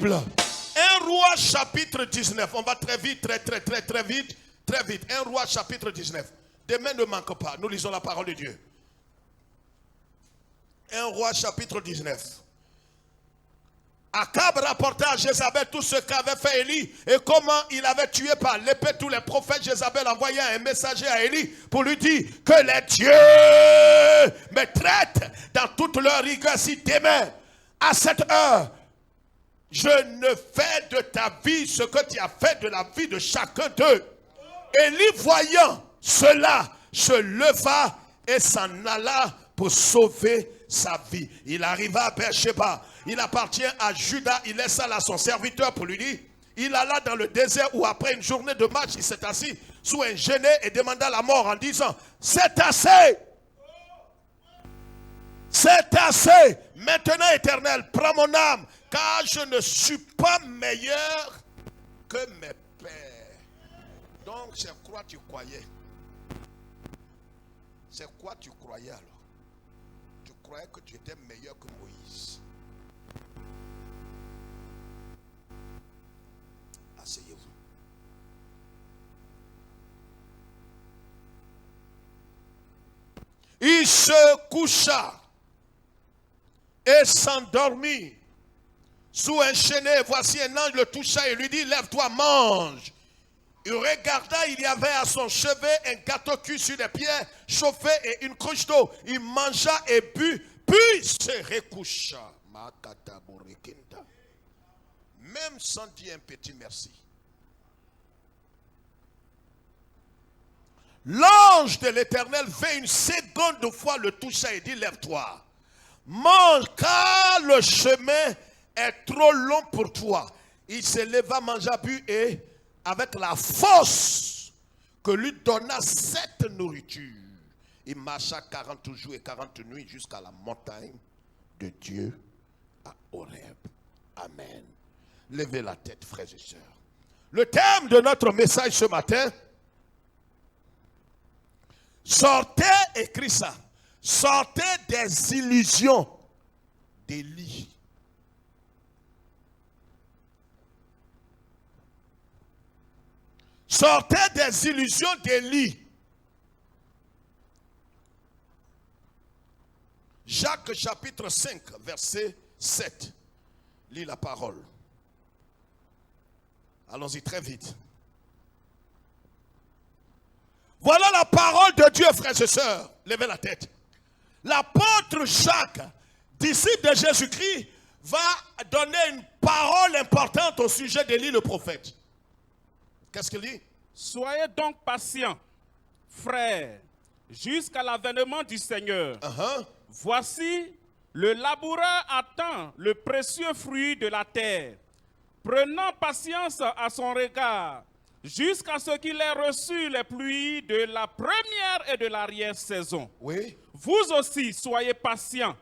Bible. 1 Roi chapitre 19. On va très vite, très vite. 1 Roi chapitre 19. Demain ne manque pas. Nous lisons la parole de Dieu. 1 Roi chapitre 19. Akab rapporta à Jézabel tout ce qu'avait fait Élie et comment il avait tué par l'épée tous les prophètes. Jézabel envoya un messager à Élie pour lui dire que les dieux me traitent dans toute leur rigueur si demain, à cette heure, je ne fais de ta vie ce que tu as fait de la vie de chacun d'eux. Élie, voyant cela, se leva et s'en alla pour sauver sa vie. Il arriva à Beersheba. Il appartient à Juda. Il laissa là son serviteur pour lui dire. Il alla dans le désert où après une journée de marche, il s'est assis sous un genêt et demanda la mort en disant, c'est assez. C'est assez. Maintenant, Éternel, prends mon âme, car je ne suis pas meilleur que mes pères. Donc, c'est quoi tu croyais? C'est quoi tu croyais alors? Tu croyais que tu étais meilleur que Moïse. Asseyez-vous. Il se coucha et s'endormit sous un chénet. Voici un ange le toucha et lui dit, lève-toi, mange. Il regarda, il y avait à son chevet un gâteau cuit sur des pierres chauffées et une cruche d'eau. Il mangea et but, puis se recoucha. Même sans dire un petit merci. L'ange de l'Éternel vint une seconde fois le toucha et dit, lève-toi, mange car le chemin est trop long pour toi. Il se leva, mangea, but et avec la force que lui donna cette nourriture, il marcha 40 jours et 40 nuits jusqu'à la montagne de Dieu à Horeb. Amen. Levez la tête, frères et sœurs. Le thème de notre message ce matin, sortez, écrit ça, sortez des illusions d'Élie. Sortez des illusions d'Élie. Jacques chapitre 5, verset 7. Lis la parole. Allons-y très vite. Voilà la parole de Dieu, frères et sœurs. Levez la tête. L'apôtre Jacques, disciple de Jésus-Christ, va donner une parole importante au sujet d'Élie le prophète. Qu'est-ce qu'il dit? Soyez donc patients, frères, jusqu'à l'avènement du Seigneur. Voici, le laboureur attend le précieux fruit de la terre, prenant patience à son regard, jusqu'à ce qu'il ait reçu les pluies de la première et de l'arrière-saison. Oui. Vous aussi, soyez patients,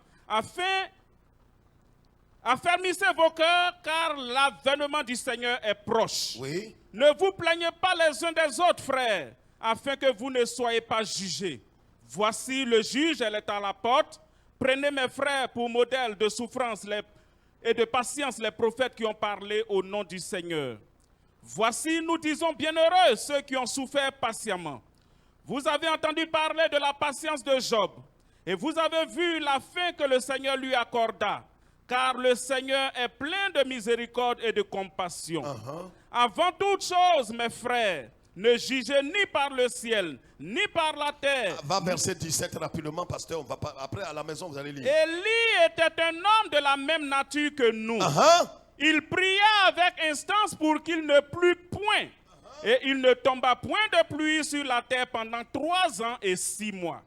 affermissez vos cœurs, car l'avènement du Seigneur est proche. Oui. Ne vous plaignez pas les uns des autres, frères, afin que vous ne soyez pas jugés. Voici le juge, elle est à la porte. Prenez mes frères pour modèle de souffrance et de patience les prophètes qui ont parlé au nom du Seigneur. Voici, nous disons bienheureux ceux qui ont souffert patiemment. Vous avez entendu parler de la patience de Job, et vous avez vu la fin que le Seigneur lui accorda, car le Seigneur est plein de miséricorde et de compassion. Avant toute chose, mes frères, ne jugez ni par le ciel, ni par la terre. Va verset 17 rapidement, pasteur. On va pas, après, à la maison, vous allez lire. Élie était un homme de la même nature que nous. Il pria avec instance pour qu'il ne plût point. Et il ne tomba point de pluie sur la terre pendant 3 ans et 6 mois.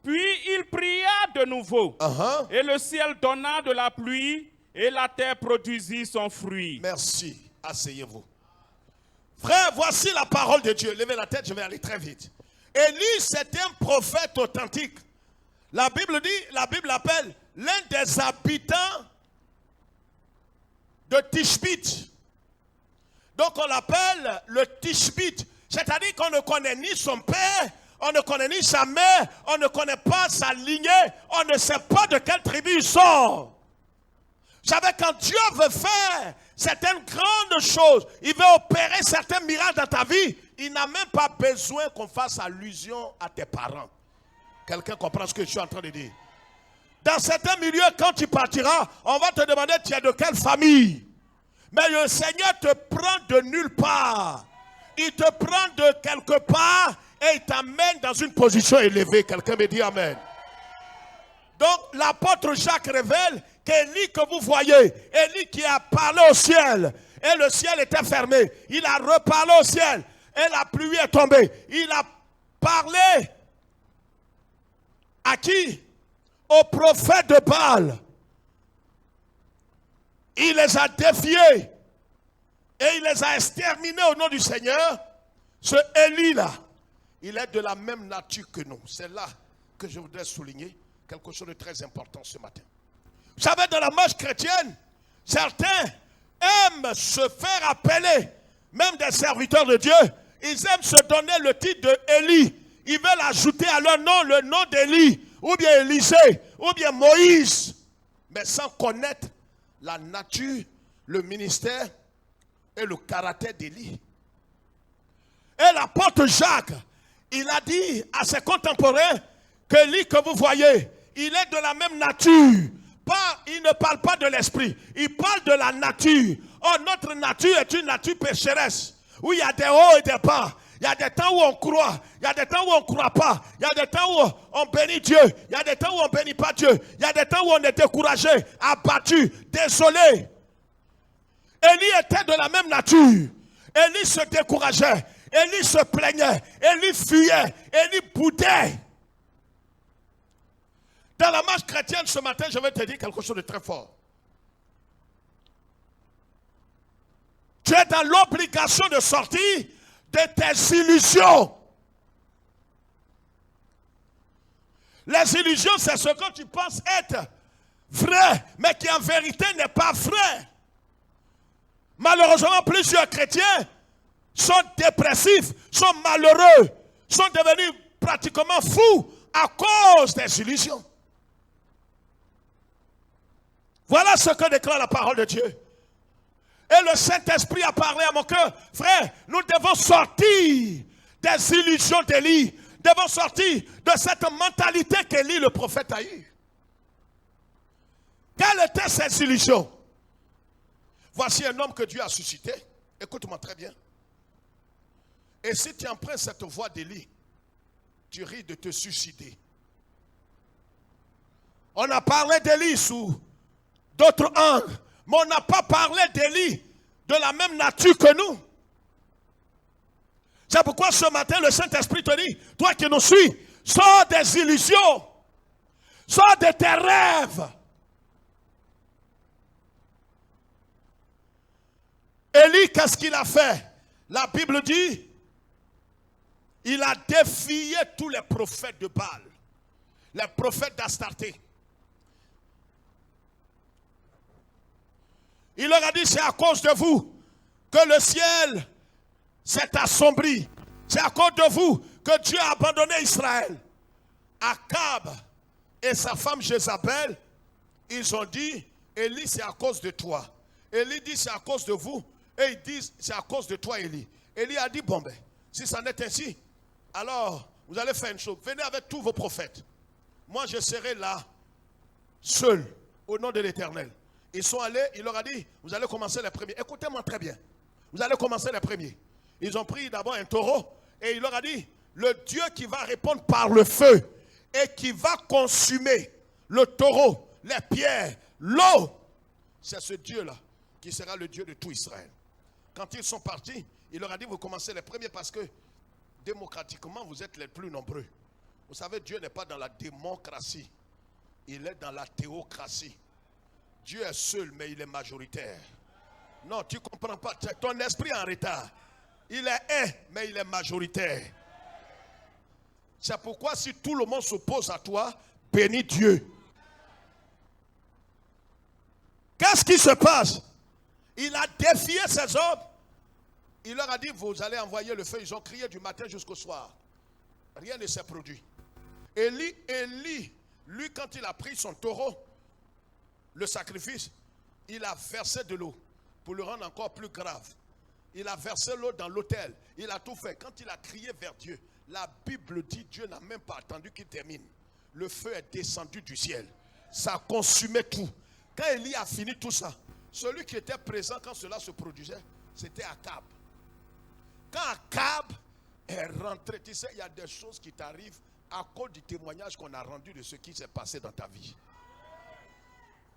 Puis il pria de nouveau. Et le ciel donna de la pluie et la terre produisit son fruit. Merci. Asseyez-vous. Frère, voici la parole de Dieu. Levez la tête, je vais aller très vite. Élie, c'est un prophète authentique. La Bible dit, la Bible appelle l'un des habitants de Tishbite. Donc on l'appelle le Tishbite. C'est-à-dire qu'on ne connaît ni son père, on ne connaît ni sa mère, on ne connaît pas sa lignée, on ne sait pas de quelle tribu il sort. Vous savez, quand Dieu veut faire certaines grandes choses, il veut opérer certains miracles dans ta vie, il n'a même pas besoin qu'on fasse allusion à tes parents. Quelqu'un comprend ce que je suis en train de dire? Dans certains milieux, quand tu partiras, on va te demander tu es de quelle famille. Mais le Seigneur te prend de nulle part. Il te prend de quelque part et il t'amène dans une position élevée. Quelqu'un me dit amen. Donc l'apôtre Jacques révèle qu'Élie que vous voyez, Élie qui a parlé au ciel, et le ciel était fermé. Il a reparlé au ciel et la pluie est tombée. Il a parlé à qui? Aux prophètes de Baal. Il les a défiés et il les a exterminés au nom du Seigneur. Ce Élie-là, il est de la même nature que nous. C'est là que je voudrais souligner quelque chose de très important ce matin. Vous savez, dans la marche chrétienne, certains aiment se faire appeler, même des serviteurs de Dieu, ils aiment se donner le titre de Élie. Ils veulent ajouter à leur nom le nom d'Élie, ou bien Élisée, ou bien Moïse, mais sans connaître la nature, le ministère et le caractère d'Élie. Et l'apôtre Jacques, il a dit à ses contemporains que Élie que vous voyez, il est de la même nature. Il ne parle pas de l'esprit, il parle de la nature. Oh, notre nature est une nature pécheresse, où il y a des hauts et des bas. Il y a des temps où on croit, il y a des temps où on ne croit pas. Il y a des temps où on bénit Dieu, il y a des temps où on ne bénit pas Dieu. Il y a des temps où on est découragé, abattu, désolé. Élie était de la même nature. Élie se décourageait, Élie se plaignait, Élie fuyait, Élie boudait. Dans la marche chrétienne ce matin, je vais te dire quelque chose de très fort. Tu es dans l'obligation de sortir de tes illusions. Les illusions, c'est ce que tu penses être vrai, mais qui en vérité n'est pas vrai. Malheureusement, plusieurs chrétiens sont dépressifs, sont malheureux, sont devenus pratiquement fous à cause des illusions. Voilà ce que déclare la parole de Dieu. Et le Saint-Esprit a parlé à mon cœur. Frère, nous devons sortir des illusions d'Élie. Nous devons sortir de cette mentalité qu'Élie, le prophète, a eue. Quelles étaient ces illusions? Voici un homme que Dieu a suscité. Écoute-moi très bien. Et si tu empruntes cette voie d'Élie, tu risques de te suicider. On a parlé d'Élie sous d'autres angles, mais on n'a pas parlé d'Élie de la même nature que nous. C'est pourquoi ce matin le Saint-Esprit te dit, toi qui nous suis, sors des illusions, sors de tes rêves. Élie, qu'est-ce qu'il a fait? La Bible dit, il a défié tous les prophètes de Baal, les prophètes d'Astarté. Il leur a dit, c'est à cause de vous que le ciel s'est assombri. C'est à cause de vous que Dieu a abandonné Israël. Akab et sa femme Jézabel, ils ont dit, Élie, c'est à cause de toi. Élie dit, c'est à cause de vous. Et ils disent, c'est à cause de toi, Élie. Élie a dit, bon ben, si ça n'est ainsi, alors vous allez faire une chose. Venez avec tous vos prophètes. Moi, je serai là, seul, au nom de l'Éternel. Ils sont allés, il leur a dit, vous allez commencer les premiers. Écoutez-moi très bien. Vous allez commencer les premiers. Ils ont pris d'abord un taureau et il leur a dit, le Dieu qui va répondre par le feu et qui va consumer le taureau, les pierres, l'eau, c'est ce Dieu-là qui sera le Dieu de tout Israël. Quand ils sont partis, il leur a dit, vous commencez les premiers parce que démocratiquement, vous êtes les plus nombreux. Vous savez, Dieu n'est pas dans la démocratie. Il est dans la théocratie. Dieu est seul, mais il est majoritaire. Non, tu ne comprends pas. Ton esprit est en retard. Il est un, mais il est majoritaire. C'est pourquoi si tout le monde s'oppose à toi, bénis Dieu. Qu'est-ce qui se passe? Il a défié ses hommes. Il leur a dit, vous allez envoyer le feu. Ils ont crié du matin jusqu'au soir. Rien ne s'est produit. Élie, lui, quand il a pris son taureau, le sacrifice, Il a versé de l'eau pour le rendre encore plus grave. Il a versé l'eau dans l'autel. Il a tout fait. Quand il a crié vers Dieu, la Bible dit Dieu n'a même pas attendu qu'il termine. Le feu est descendu du ciel. Ça consumait tout. Quand Élie a fini tout ça, celui qui était présent quand cela se produisait, c'était Akab. Quand Akab est rentré, tu sais, il y a des choses qui t'arrivent à cause du témoignage qu'on a rendu de ce qui s'est passé dans ta vie.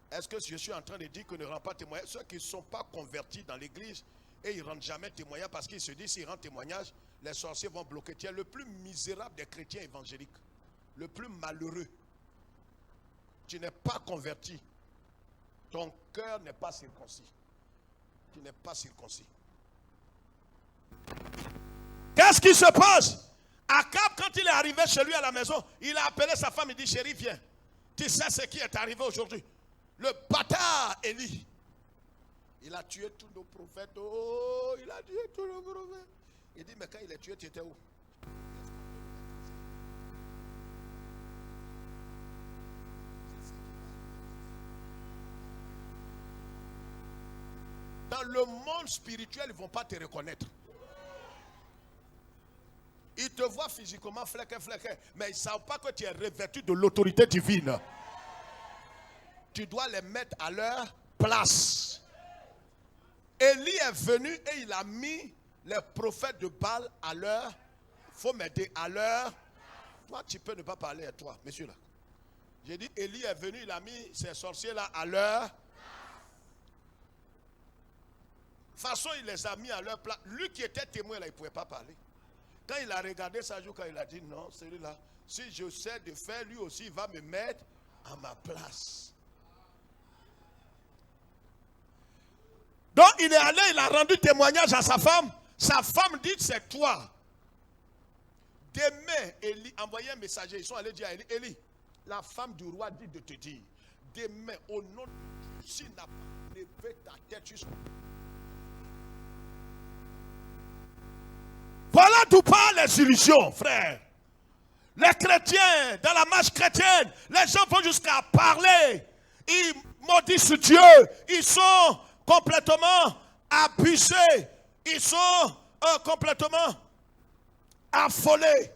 Est-ce que je suis en train de dire qu'on ne rend pas témoignage? Ceux qui ne sont pas convertis dans l'église et ils ne rendent jamais témoignage parce qu'ils se disent s'ils rendent témoignage, les sorciers vont bloquer. Tu es le plus misérable des chrétiens évangéliques, le plus malheureux. Tu n'es pas converti. Ton cœur n'est pas circoncis. Tu n'es pas circoncis. Qu'est-ce qui se passe? Akab, quand il est arrivé chez lui à la maison, il a appelé sa femme, il dit chérie, viens. Tu sais ce qui est arrivé aujourd'hui? Le bâtard Élie, il a tué tous nos prophètes. Oh, il a tué tous nos prophètes. Il dit, mais quand il est tué, tu étais où? Dans le monde spirituel, ils ne vont pas te reconnaître. Ils te voient physiquement flequé, mais ils ne savent pas que tu es revêtu de l'autorité divine. Tu dois les mettre à leur place. Élie est venu et il a mis les prophètes de Baal à leur. Il faut m'aider à leur. Toi, tu peux ne pas parler à toi, monsieur là. J'ai dit, Élie est venu, il a mis ces sorciers-là à leur. De toute façon, il les a mis à leur place. Lui qui était témoin là, il ne pouvait pas parler. Quand il a regardé ça, quand il a dit non, celui-là, si je sais de faire, lui aussi, il va me mettre à ma place. Donc il est allé, il a rendu témoignage à sa femme. Sa femme dit, c'est toi. Demain, Élie envoyait un messager. Ils sont allés dire à Élie, Élie, la femme du roi dit de te dire, demain, au nom de Dieu, s'il n'a pas levé ta tête jusqu'au... Voilà d'où parlent les illusions, frère. Les chrétiens, dans la marche chrétienne, les gens vont jusqu'à parler. Ils maudissent Dieu. Ils sont complètement abusés. Ils sont complètement affolés.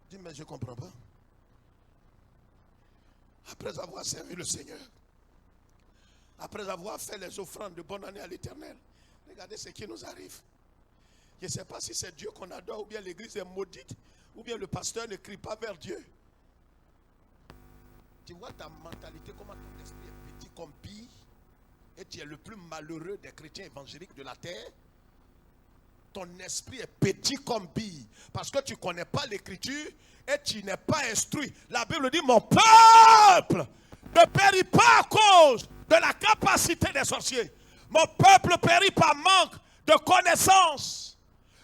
Dis, mais je ne comprends pas. Après avoir servi le Seigneur, après avoir fait les offrandes de bonne année à l'Éternel, regardez ce qui nous arrive. Je ne sais pas si c'est Dieu qu'on adore, ou bien l'église est maudite, ou bien le pasteur ne crie pas vers Dieu. Tu vois ta mentalité, comment ton esprit est petit comme pie, et tu es le plus malheureux des chrétiens évangéliques de la terre. Ton esprit est petit comme bille, parce que tu ne connais pas l'écriture et tu n'es pas instruit. La Bible dit, mon peuple ne périt pas à cause de la capacité des sorciers. Mon peuple périt par manque de connaissance.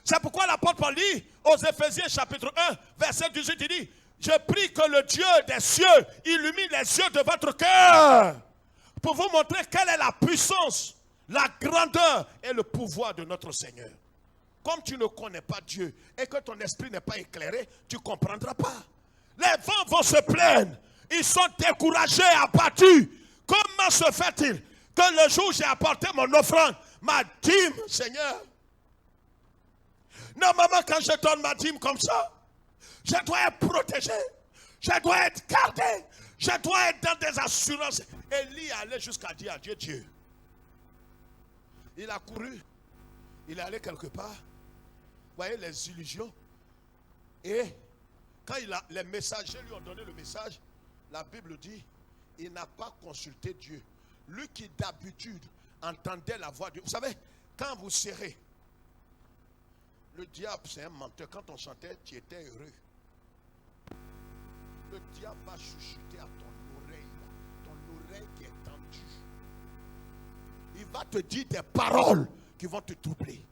C'est pourquoi l'apôtre Paul dit aux Éphésiens chapitre 1, verset 18, il dit, je prie que le Dieu des cieux illumine les yeux de votre cœur pour vous montrer quelle est la puissance, la grandeur et le pouvoir de notre Seigneur. Comme tu ne connais pas Dieu et que ton esprit n'est pas éclairé, tu ne comprendras pas. Les vents vont se plaindre. Ils sont découragés, abattus. Comment se fait-il que le jour où j'ai apporté mon offrande, ma dîme, Seigneur, normalement quand je donne ma dîme comme ça, je dois être protégé, je dois être gardé, je dois être dans des assurances. Élie allait jusqu'à dire à Dieu, Dieu. Il a couru, il est allé quelque part. Vous voyez les illusions. Et quand les messagers lui ont donné le message, la Bible dit, il n'a pas consulté Dieu. Lui qui d'habitude entendait la voix de Dieu. Vous savez, quand vous serrez, le diable c'est un menteur. Quand on chantait, tu étais heureux. Le diable va chuchoter à ton oreille qui est tendue. Il va te dire des paroles qui vont te troubler.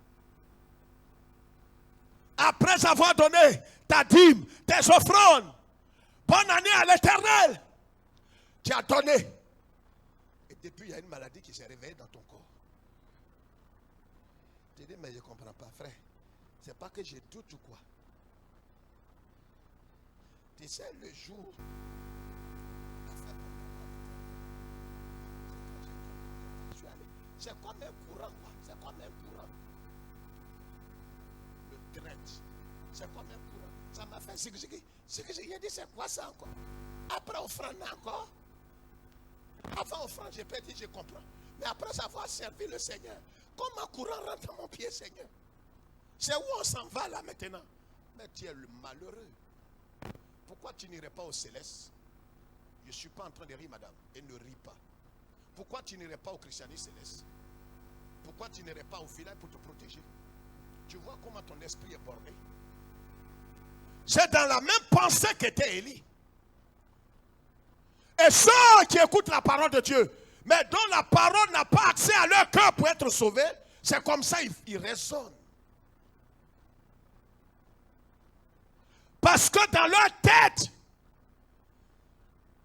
Après avoir donné ta dîme, tes offrandes, bonne année à l'Éternel, tu as donné. Et depuis, il y a une maladie qui s'est réveillée dans ton corps. Tu dis, mais je ne comprends pas, frère. C'est pas que je doute ou quoi. Tu sais, le jour, la fête, C'est comme un courant, quoi. C'est comme un courant. Le traite. C'est comme un courant. Ça m'a fait ce que j'ai dit, c'est quoi ça encore? Après offrande encore. Avant offrande, j'ai pas dit, je comprends. Mais après avoir servi le Seigneur, comme un courant rentre dans mon pied, Seigneur. C'est où on s'en va là maintenant? Mais tu es le malheureux. Pourquoi tu n'irais pas au céleste? Je ne suis pas en train de rire, madame, et ne ris pas. Pourquoi tu n'irais pas au christianisme céleste? Pourquoi tu n'irais pas au filet pour te protéger? Tu vois comment ton esprit est bordé. C'est dans la même pensée qu'était Élie. Et ceux qui écoutent la parole de Dieu, mais dont la parole n'a pas accès à leur cœur pour être sauvés, c'est comme ça ils raisonnent. Parce que dans leur tête,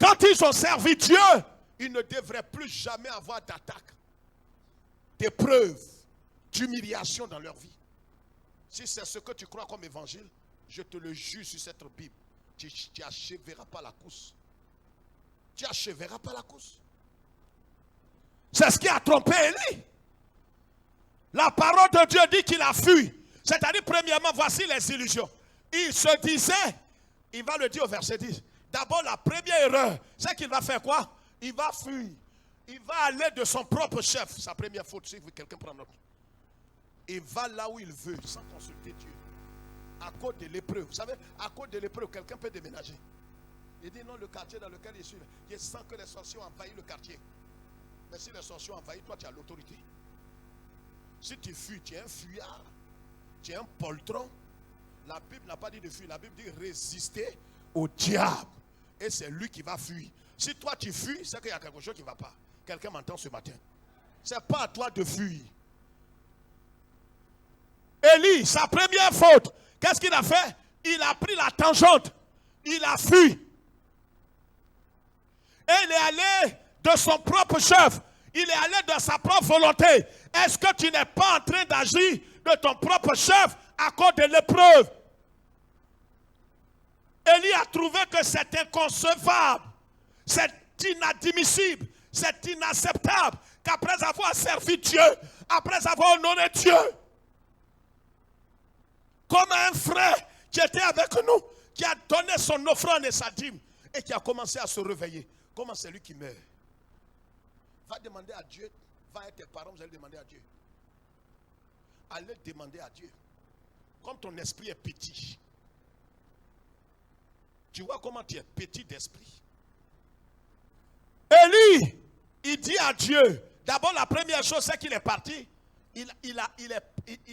quand ils ont servi Dieu, ils ne devraient plus jamais avoir d'attaque, d'épreuves, d'humiliation dans leur vie. Si c'est ce que tu crois comme évangile, je te le jure sur cette Bible, tu n'achèveras pas la course. Tu n'achèveras pas la course. C'est ce qui a trompé Élie. La parole de Dieu dit qu'il a fui. C'est-à-dire, premièrement, voici les illusions. Il se disait, il va le dire au verset 10. D'abord, la première erreur, c'est qu'il va faire quoi? Il va fuir. Il va aller de son propre chef. Sa première faute, si quelqu'un prend note. Il va là où il veut, sans consulter Dieu. À cause de l'épreuve. Vous savez, à cause de l'épreuve, quelqu'un peut déménager. Il dit non, le quartier dans lequel je suis, je sens que les sorciers ont envahi le quartier. Mais si les sorciers ont envahi, toi tu as l'autorité. Si tu fuis, tu es un fuyard. Tu es un poltron. La Bible n'a pas dit de fuir. La Bible dit résister au diable. Et c'est lui qui va fuir. Si toi tu fuis, c'est qu'il y a quelque chose qui ne va pas. Quelqu'un m'entend ce matin. Ce n'est pas à toi de fuir. Élie, sa première faute, qu'est-ce qu'il a fait? Il a pris la tangente. Il a fui. Et il est allé de son propre chef. Il est allé de sa propre volonté. Est-ce que tu n'es pas en train d'agir de ton propre chef à cause de l'épreuve? Élie a trouvé que c'est inconcevable, c'est inadmissible, c'est inacceptable qu'après avoir servi Dieu, après avoir honoré Dieu, comme un frère qui était avec nous, qui a donné son offrande et sa dîme et qui a commencé à se réveiller. Comment c'est lui qui meurt? Va demander à Dieu, va avec tes parents, vous allez demander à Dieu. Allez demander à Dieu. Comme ton esprit est petit. Tu vois comment tu es petit d'esprit. Élie, il dit à Dieu, d'abord la première chose c'est qu'il est parti. Il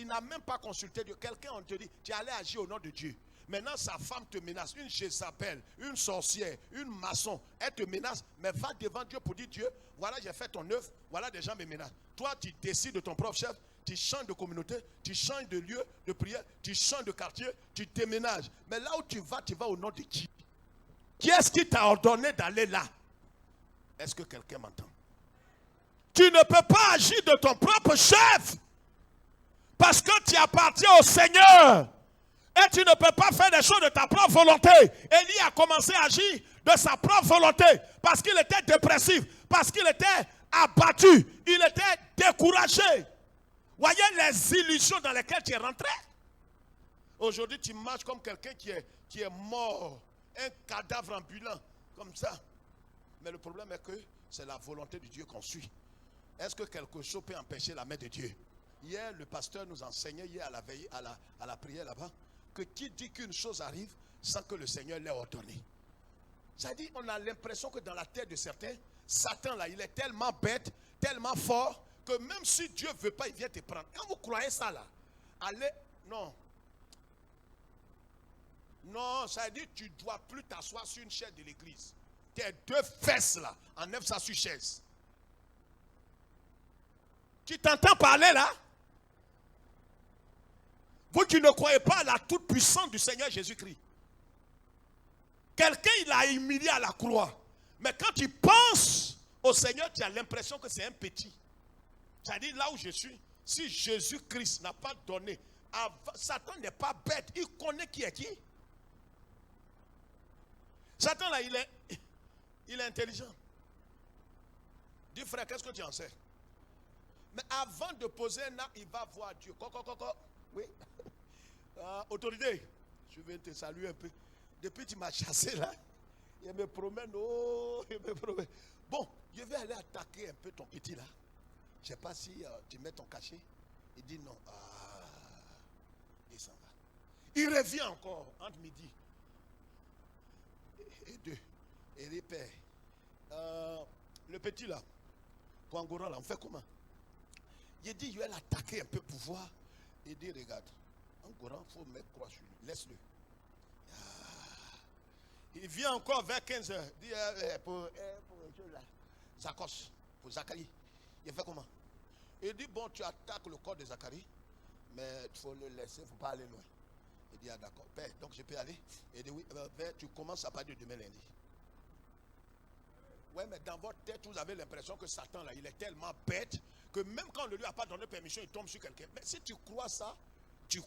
n'a même pas consulté Dieu. Quelqu'un, on te dit, tu es allé agir au nom de Dieu. Maintenant, sa femme te menace, une Jézabel, une sorcière, une maçon, elle te menace, mais va devant Dieu pour dire, Dieu, voilà, j'ai fait ton œuvre, voilà, des gens me menacent. Toi, tu décides de ton propre chef, tu changes de communauté, tu changes de lieu de prière, tu changes de quartier, tu déménages. Mais là où tu vas au nom de qui? Qui est-ce qui t'a ordonné d'aller là? Est-ce que quelqu'un m'entend? Tu ne peux pas agir de ton propre chef parce que tu appartiens au Seigneur. Et tu ne peux pas faire des choses de ta propre volonté. Élie a commencé à agir de sa propre volonté parce qu'il était dépressif, parce qu'il était abattu, il était découragé. Voyez les illusions dans lesquelles tu es rentré. Aujourd'hui, tu marches comme quelqu'un qui est mort, un cadavre ambulant, comme ça. Mais le problème est que c'est la volonté de Dieu qu'on suit. Est-ce que quelque chose peut empêcher la main de Dieu? Hier, le pasteur nous enseignait, hier à la veille, à la prière là-bas, que qui dit qu'une chose arrive sans que le Seigneur l'ait ordonné. C'est-à-dire, on a l'impression que dans la tête de certains, Satan là, il est tellement bête, tellement fort, que même si Dieu ne veut pas, il vient te prendre. Quand vous croyez ça là, allez, non. Non, ça veut dire que tu ne dois plus t'asseoir sur une chaise de l'église. Tes deux fesses là, enlève ça sur chaise. Tu t'entends parler là? Vous qui ne croyez pas à la toute-puissance du Seigneur Jésus-Christ. Quelqu'un, il a humilié à la croix. Mais quand tu penses au Seigneur, tu as l'impression que c'est un petit. C'est-à-dire là où je suis, si Jésus-Christ n'a pas donné, Satan n'est pas bête, il connaît qui est qui. Satan là, il est intelligent. Dis frère, qu'est-ce que tu en sais? Mais avant de poser un acte, il va voir Dieu. Oui. Autorité, je vais te saluer un peu. Depuis que tu m'as chassé là, il me promène. Oh, il me promène. Bon, je vais aller attaquer un peu ton petit là. Je ne sais pas si tu mets ton cachet. Il dit non. Il s'en va. Il revient encore entre midi et 2. Et il père. Le petit là, Kwangoran là, on fait comment? Il dit, je vais l'attaquer un peu pour voir. Il dit, regarde, en courant, il faut mettre croix sur lui. Laisse-le. Il vient encore vers 15h. Il dit, pour là, Zakos, pour Zacharie. Il fait comment? Il dit, bon, tu attaques le corps de Zacharie, mais il faut le laisser, il ne faut pas aller loin. Il dit, d'accord, père, donc je peux aller? Il dit, oui, tu commences à partir de demain lundi. Oui, mais dans votre tête, vous avez l'impression que Satan, là, il est tellement bête que même quand on ne lui a pas donné permission, il tombe sur quelqu'un. Mais si tu crois ça, si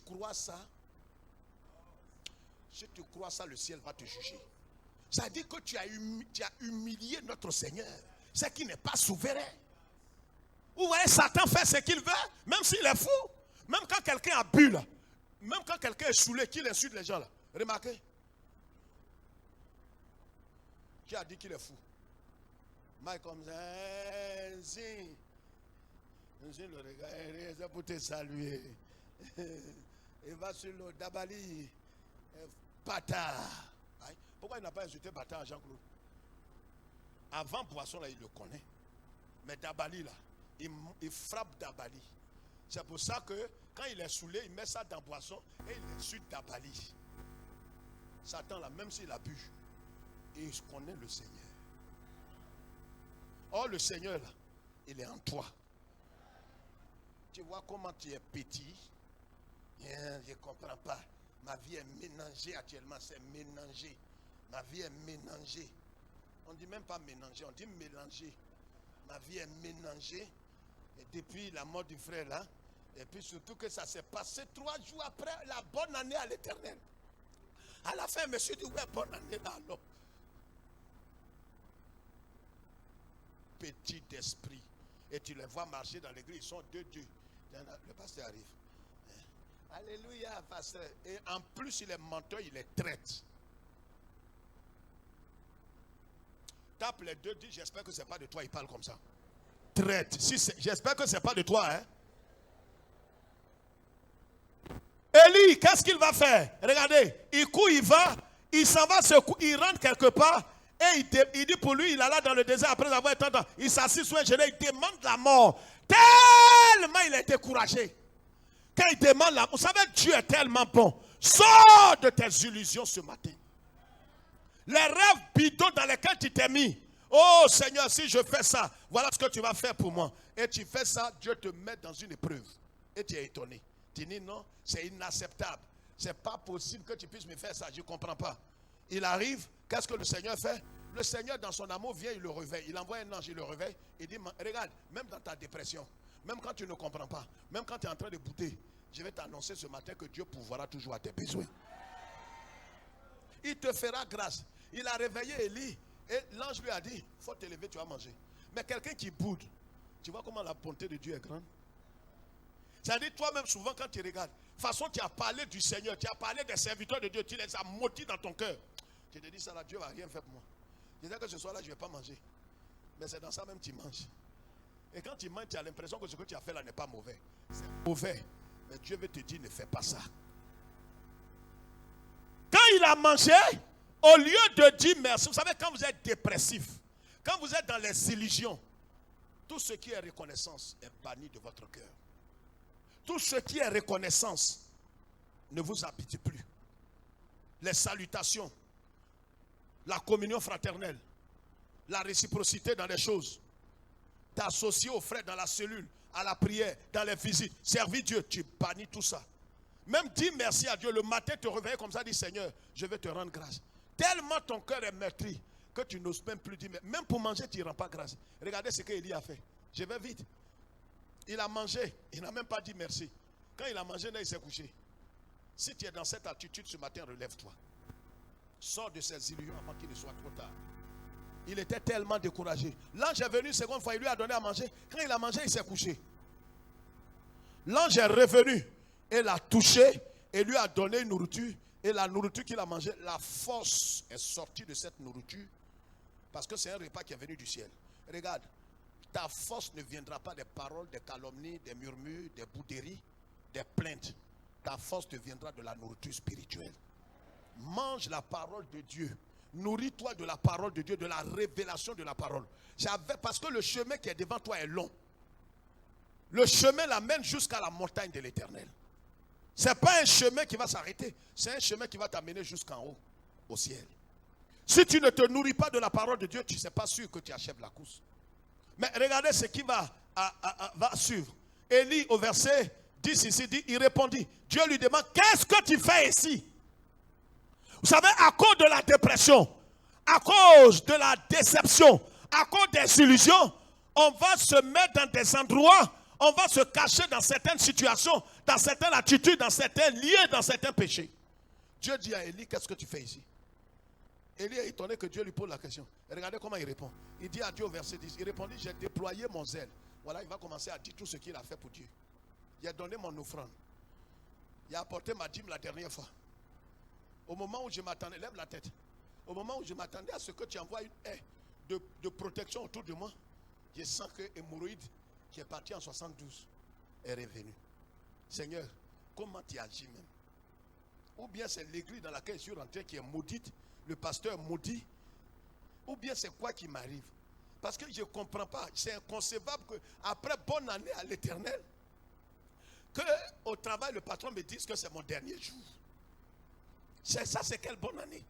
tu crois ça, le ciel va te juger. Ça dit que tu as humilié notre Seigneur. C'est qu'il n'est pas souverain. Vous voyez, Satan fait ce qu'il veut, même s'il est fou. Même quand quelqu'un a bu, là, même quand quelqu'un est saoulé, qu'il insulte les gens, là. Remarquez. Qui a dit qu'il est fou? Mike comme ça, le regarde, c'est pour te saluer. Il va sur le Dabali, Bata. Pourquoi il n'a pas insulté Bata à Jean-Claude? Avant Poisson, là, il le connaît. Mais Dabali, là, il frappe Dabali. C'est pour ça que quand il est saoulé, il met ça dans Poisson et il insulte Dabali. Satan, là, même s'il a bu, il connaît le Seigneur. Or, le Seigneur, là, il est en toi. Tu vois comment tu es petit? Je ne comprends pas. Ma vie est mélangée actuellement. C'est mélangé. Ma vie est mélangée. On ne dit même pas mélangée, on dit mélangée. Ma vie est mélangée. Et depuis la mort du frère là, et puis surtout que ça s'est passé 3 jours après la bonne année à l'Éternel. À la fin, je me suis dit, ouais, bonne année là, alors. Petit d'esprit. Et tu les vois marcher dans l'église, ils sont 2 dieux. Le pasteur arrive. Alléluia, pasteur. Et en plus, il est menteur, il est traite. Tape les 2, dis, j'espère que ce n'est pas de toi, il parle comme ça. Traite. Si j'espère que ce n'est pas de toi, hein. Élie, qu'est-ce qu'il va faire? Regardez, il court, il va, il s'en va, il rentre quelque part. Et il dit pour lui, il alla dans le désert après avoir été temps. Il s'assit sur un genou, il demande la mort. Tellement il est découragé. Quand il demande la mort, vous savez, Dieu est tellement bon. Sors de tes illusions ce matin. Les rêves bidons dans lesquels tu t'es mis. Oh Seigneur, si je fais ça, voilà ce que tu vas faire pour moi. Et tu fais ça, Dieu te met dans une épreuve. Et tu es étonné. Tu dis non, c'est inacceptable. C'est pas possible que tu puisses me faire ça, je ne comprends pas. Il arrive, qu'est-ce que le Seigneur fait? Le Seigneur dans son amour vient, il le réveille. Il envoie un ange, il le réveille. Il dit, regarde, même dans ta dépression, même quand tu ne comprends pas, même quand tu es en train de bouder, je vais t'annoncer ce matin que Dieu pourvoira toujours à tes besoins. Il te fera grâce. Il a réveillé Élie et l'ange lui a dit, il faut te lever, tu vas manger. Mais quelqu'un qui boude, tu vois comment la bonté de Dieu est grande? C'est-à-dire toi-même souvent quand tu regardes, de toute façon tu as parlé du Seigneur, tu as parlé des serviteurs de Dieu, tu les as maudits dans ton cœur. Tu te dis ça là, Dieu ne va rien faire pour moi. Je disais que ce soir là, je ne vais pas manger. Mais c'est dans ça même que tu manges. Et quand tu manges, tu as l'impression que ce que tu as fait là n'est pas mauvais. C'est mauvais. Mais Dieu veut te dire, ne fais pas ça. Quand il a mangé, au lieu de dire merci, vous savez, quand vous êtes dépressif, quand vous êtes dans les illusions, tout ce qui est reconnaissance est banni de votre cœur. Tout ce qui est reconnaissance ne vous habite plus. Les salutations, la communion fraternelle, la réciprocité dans les choses, t'associer aux frères dans la cellule, à la prière, dans les visites, servir Dieu, tu bannis tout ça. Même dis merci à Dieu, le matin te réveiller comme ça, dis Seigneur, je vais te rendre grâce. Tellement ton cœur est meurtri que tu n'oses même plus dire, même pour manger, tu ne rends pas grâce. Regardez ce qu'Élie a fait. Je vais vite. Il a mangé, il n'a même pas dit merci. Quand il a mangé, là, il s'est couché. Si tu es dans cette attitude ce matin, relève-toi. Sors de ces illusions avant qu'il ne soit trop tard. Il était tellement découragé. L'ange est venu une seconde fois, il lui a donné à manger. Quand il a mangé, il s'est couché. L'ange est revenu et l'a touché et lui a donné une nourriture. Et la nourriture qu'il a mangée, la force est sortie de cette nourriture parce que c'est un repas qui est venu du ciel. Regarde, ta force ne viendra pas des paroles, des calomnies, des murmures, des bouderies, des plaintes. Ta force te viendra de la nourriture spirituelle. Mange la parole de Dieu. Nourris-toi de la parole de Dieu, de la révélation de la parole. Parce que le chemin qui est devant toi est long. Le chemin l'amène jusqu'à la montagne de l'Éternel. Ce n'est pas un chemin qui va s'arrêter. C'est un chemin qui va t'amener jusqu'en haut, au ciel. Si tu ne te nourris pas de la parole de Dieu, tu ne sais pas sûr que tu achèves la course. Mais regardez ce qui va suivre. Élie, au verset 10 ici, dit, il répondit. Dieu lui demande, qu'est-ce que tu fais ici? Vous savez, à cause de la dépression, à cause de la déception, à cause des illusions, on va se mettre dans des endroits, on va se cacher dans certaines situations, dans certaines attitudes, dans certains lieux, dans certains péchés. Dieu dit à Élie, qu'est-ce que tu fais ici? Élie est étonné que Dieu lui pose la question. Et regardez comment il répond. Il dit à Dieu au verset 10, il répondit, j'ai déployé mon zèle. Voilà, il va commencer à dire tout ce qu'il a fait pour Dieu. Il a donné mon offrande. Il a apporté ma dîme la dernière fois. Au moment où je m'attendais, lève la tête. Au moment où je m'attendais à ce que tu envoies une haie de protection autour de moi, je sens que l'hémorroïde qui est parti en 72 est revenu. Seigneur, comment tu agis même? Ou bien c'est l'église dans laquelle je suis rentré qui est maudite, le pasteur maudit, ou bien c'est quoi qui m'arrive? Parce que je ne comprends pas. C'est inconcevable qu'après bonne année à l'Éternel, qu'au travail le patron me dise que c'est mon dernier jour. C'est quelle bonne année?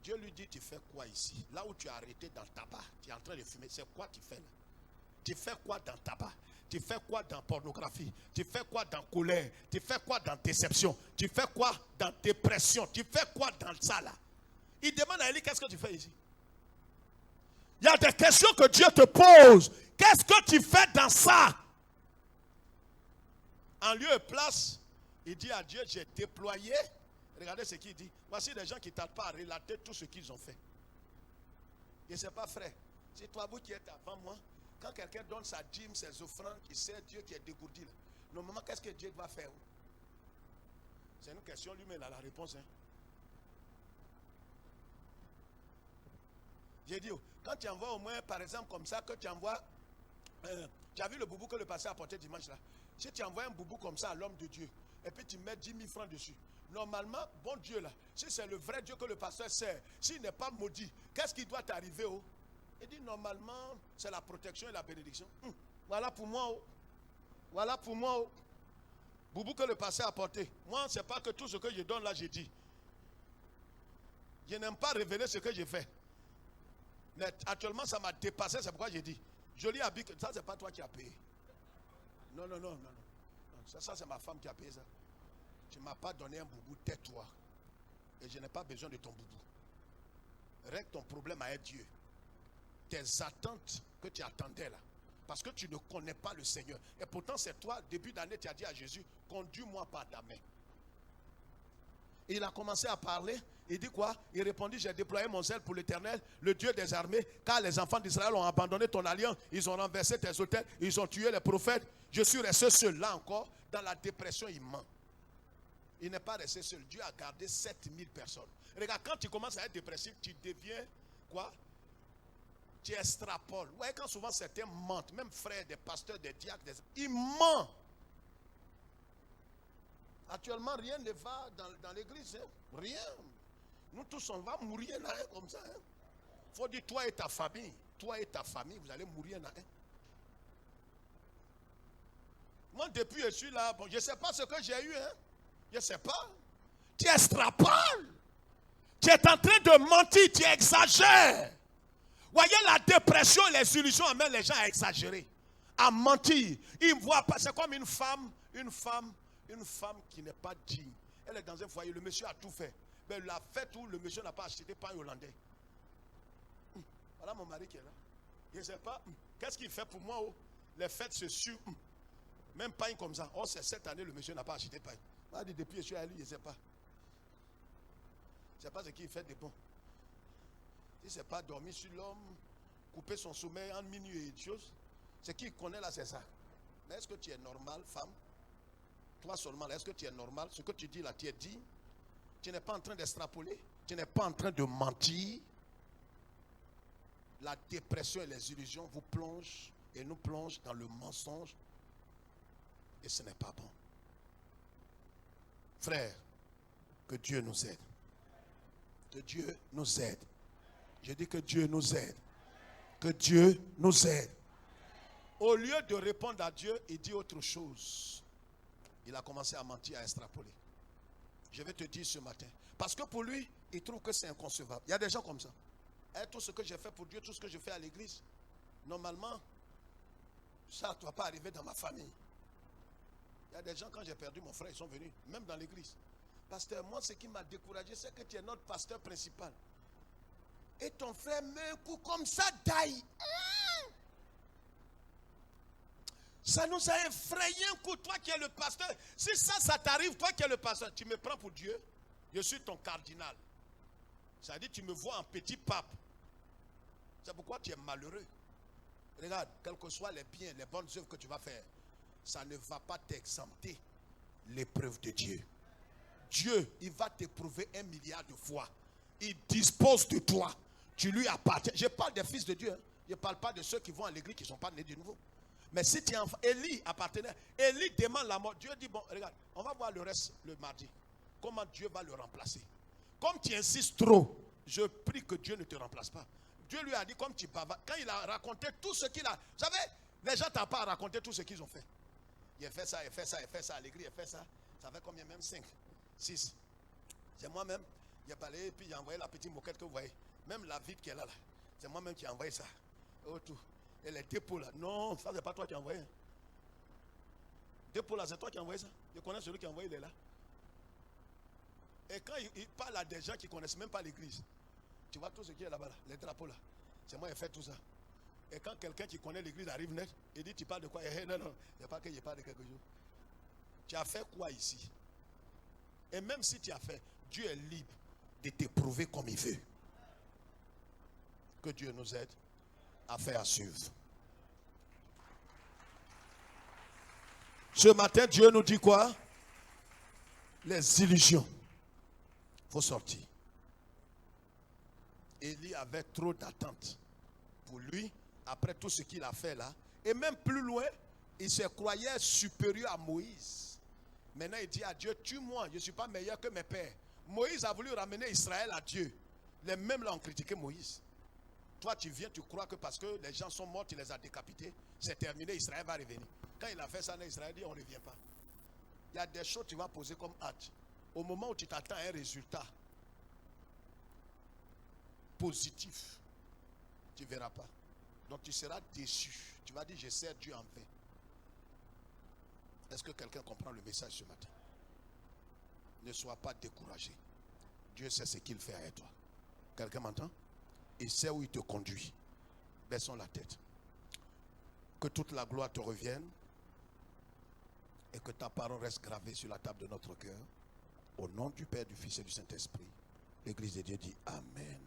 Dieu lui dit, tu fais quoi ici? Là où tu as arrêté dans le tabac, tu es en train de fumer, c'est quoi tu fais là? Tu fais quoi dans le tabac? Tu fais quoi dans la pornographie? Tu fais quoi dans la colère? Tu fais quoi dans la déception? Tu fais quoi dans la dépression? Tu fais quoi dans ça là? Il demande à Élie, qu'est-ce que tu fais ici? Il y a des questions que Dieu te pose. Qu'est-ce que tu fais dans ça? En lieu et place, il dit à Dieu, j'ai déployé. Regardez ce qu'il dit. Voici des gens qui ne tardent pas à relater tout ce qu'ils ont fait. Et ce n'est pas frère. C'est toi, vous qui êtes avant moi. Quand quelqu'un donne sa dîme, ses offrandes, qui sert Dieu qui est dégourdi. Là. Normalement, qu'est-ce que Dieu doit faire? C'est une question, lui-même, il a la réponse. Hein. J'ai dit, quand tu envoies au moins, par exemple, comme ça, que tu envoies. Tu as vu le boubou que le pasteur a apporté dimanche là? Si tu envoies un boubou comme ça à l'homme de Dieu, et puis tu mets 10 000 francs dessus, normalement, bon Dieu là, si c'est le vrai Dieu que le pasteur sert, s'il n'est pas maudit, qu'est-ce qui doit t'arriver? Oh? Il dit normalement, c'est la protection et la bénédiction. Voilà pour moi. Oh. Voilà pour moi. Oh. Boubou que le pasteur a apporté. Moi, ce n'est pas que tout ce que je donne là, j'ai dit. Je n'aime pas révéler ce que j'ai fait. Mais actuellement, ça m'a dépassé, c'est pourquoi j'ai dit. Joli habit, ça, c'est pas toi qui as payé. Non. Ça c'est ma femme qui a payé ça. Tu ne m'as pas donné un boubou, tais-toi. Et je n'ai pas besoin de ton boubou. Règle ton problème avec Dieu. Tes attentes que tu attendais là. Parce que tu ne connais pas le Seigneur. Et pourtant, c'est toi, début d'année, tu as dit à Jésus, conduis-moi par ta main. Et il a commencé à parler. Il dit quoi? Il répondit, j'ai déployé mon zèle pour l'Éternel, le Dieu des armées, car les enfants d'Israël ont abandonné ton alliance, ils ont renversé tes autels, ils ont tué les prophètes. Je suis resté seul. Là encore, dans la dépression, il ment. Il n'est pas resté seul. Dieu a gardé 7000 personnes. Regarde, quand tu commences à être dépressif, tu deviens quoi? Tu extrapoles. Vous voyez, quand souvent certains mentent, même frères, des pasteurs, des diacres, ils mentent. Actuellement, rien ne va dans l'église. Hein? Rien. Nous tous, on va mourir là, hein, comme ça. Il faut dire, toi et ta famille, vous allez mourir là. Hein? Moi, depuis je suis là, bon, je ne sais pas ce que j'ai eu. Hein? Je ne sais pas. Tu extrapoles. Tu es en train de mentir, tu exagères. Voyez, la dépression et les illusions amènent les gens à exagérer, à mentir. Ils ne voient pas, c'est comme une femme qui n'est pas digne. Elle est dans un foyer, le monsieur a tout fait. Mais la fête où le monsieur n'a pas acheté pain hollandais. Voilà mon mari qui est là. Je ne sais pas, qu'est-ce qu'il fait pour moi? Oh? Les fêtes se suivent. Même pain comme ça. Oh, c'est cette année, le monsieur n'a pas acheté pain. Il dit, depuis je suis allé, je ne sais pas. Je ne sais pas ce qu'il fait de bon. Si ce n'est pas dormir sur l'homme, couper son sommeil en minuit et des choses, ce qu'il connaît là, c'est ça. Mais est-ce que tu es normal, femme? Toi seulement, est-ce que tu es normal? Ce que tu dis là, tu es dit. Tu n'es pas en train d'extrapoler. Tu n'es pas en train de mentir. La dépression et les illusions vous plongent et nous plongent dans le mensonge. Et ce n'est pas bon. Frère, que Dieu nous aide. Que Dieu nous aide. Je dis que Dieu nous aide. Que Dieu nous aide. Au lieu de répondre à Dieu, il dit autre chose. Il a commencé à mentir, à extrapoler. Je vais te dire ce matin. Parce que pour lui, il trouve que c'est inconcevable. Il y a des gens comme ça. Et tout ce que j'ai fait pour Dieu, tout ce que je fais à l'église, normalement, ça ne doit pas arriver dans ma famille. Il y a des gens, quand j'ai perdu mon frère, ils sont venus, même dans l'église. Pasteur, moi, ce qui m'a découragé, c'est que tu es notre pasteur principal. Et ton frère met un coup comme ça, d'ail. Ça nous a effrayé un coup, toi qui es le pasteur. Si ça t'arrive, toi qui es le pasteur, tu me prends pour Dieu. Je suis ton cardinal. Ça veut dire tu me vois en petit pape. C'est pourquoi tu es malheureux. Regarde, quels que soient les biens, les bonnes œuvres que tu vas faire, ça ne va pas t'exempter l'épreuve de Dieu. Dieu, il va t'éprouver 1 milliard de fois. Il dispose de toi. Tu lui appartiens. Je parle des fils de Dieu. Hein. Je ne parle pas de ceux qui vont à l'église qui ne sont pas nés de nouveau. Mais si tu es enfant, Élie appartenait. Élie demande la mort. Dieu dit, bon, regarde, on va voir le reste le mardi. Comment Dieu va le remplacer. Comme tu insistes trop, je prie que Dieu ne te remplace pas. Dieu lui a dit, comme tu bavardes, quand il a raconté tout ce qu'il a. Vous savez, les gens n'ont pas raconté tout ce qu'ils ont fait. Il a fait ça, il fait ça, il fait ça à l'église, il fait ça. Ça fait combien même 5, 6. C'est moi-même. Il a parlé et puis il a envoyé la petite moquette que vous voyez. Même la vide qui est là. C'est moi-même qui ai envoyé ça. Tout. Et les dépôts là. Non, ça c'est pas toi qui as envoyé. Dépôt là, c'est toi qui as envoyé ça. Je connais celui qui a envoyé, il est là. Et quand il parle à des gens qui ne connaissent même pas l'église, tu vois tout ce qui est là-bas, là, les drapeaux là. C'est moi qui ai fait tout ça. Et quand quelqu'un qui connaît l'église arrive net, il dit tu parles de quoi? Non, non, il n'y a pas que je parle de quelque chose. Tu as fait quoi ici? Et même si tu as fait, Dieu est libre de t'éprouver comme il veut. Que Dieu nous aide à faire suivre. Ce matin, Dieu nous dit quoi? Les illusions. Il faut sortir. Élie avait trop d'attentes pour lui, après tout ce qu'il a fait là. Et même plus loin, il se croyait supérieur à Moïse. Maintenant, il dit à Dieu, tue-moi, je ne suis pas meilleur que mes pères. Moïse a voulu ramener Israël à Dieu. Les mêmes là ont critiqué Moïse. Toi, tu viens, tu crois que parce que les gens sont morts, tu les as décapités, c'est terminé, Israël va revenir. Quand il a fait ça, Israël dit, on ne revient pas. Il y a des choses que tu vas poser comme acte. Au moment où tu t'attends à un résultat positif, tu ne verras pas. Donc tu seras déçu. Tu vas dire, je sers Dieu en vain. Est-ce que quelqu'un comprend le message ce matin? Ne sois pas découragé. Dieu sait ce qu'il fait avec toi. Quelqu'un m'entend? Il sait où il te conduit. Baissons la tête. Que toute la gloire te revienne et que ta parole reste gravée sur la table de notre cœur. Au nom du Père, du Fils et du Saint-Esprit, l'Église de Dieu dit Amen.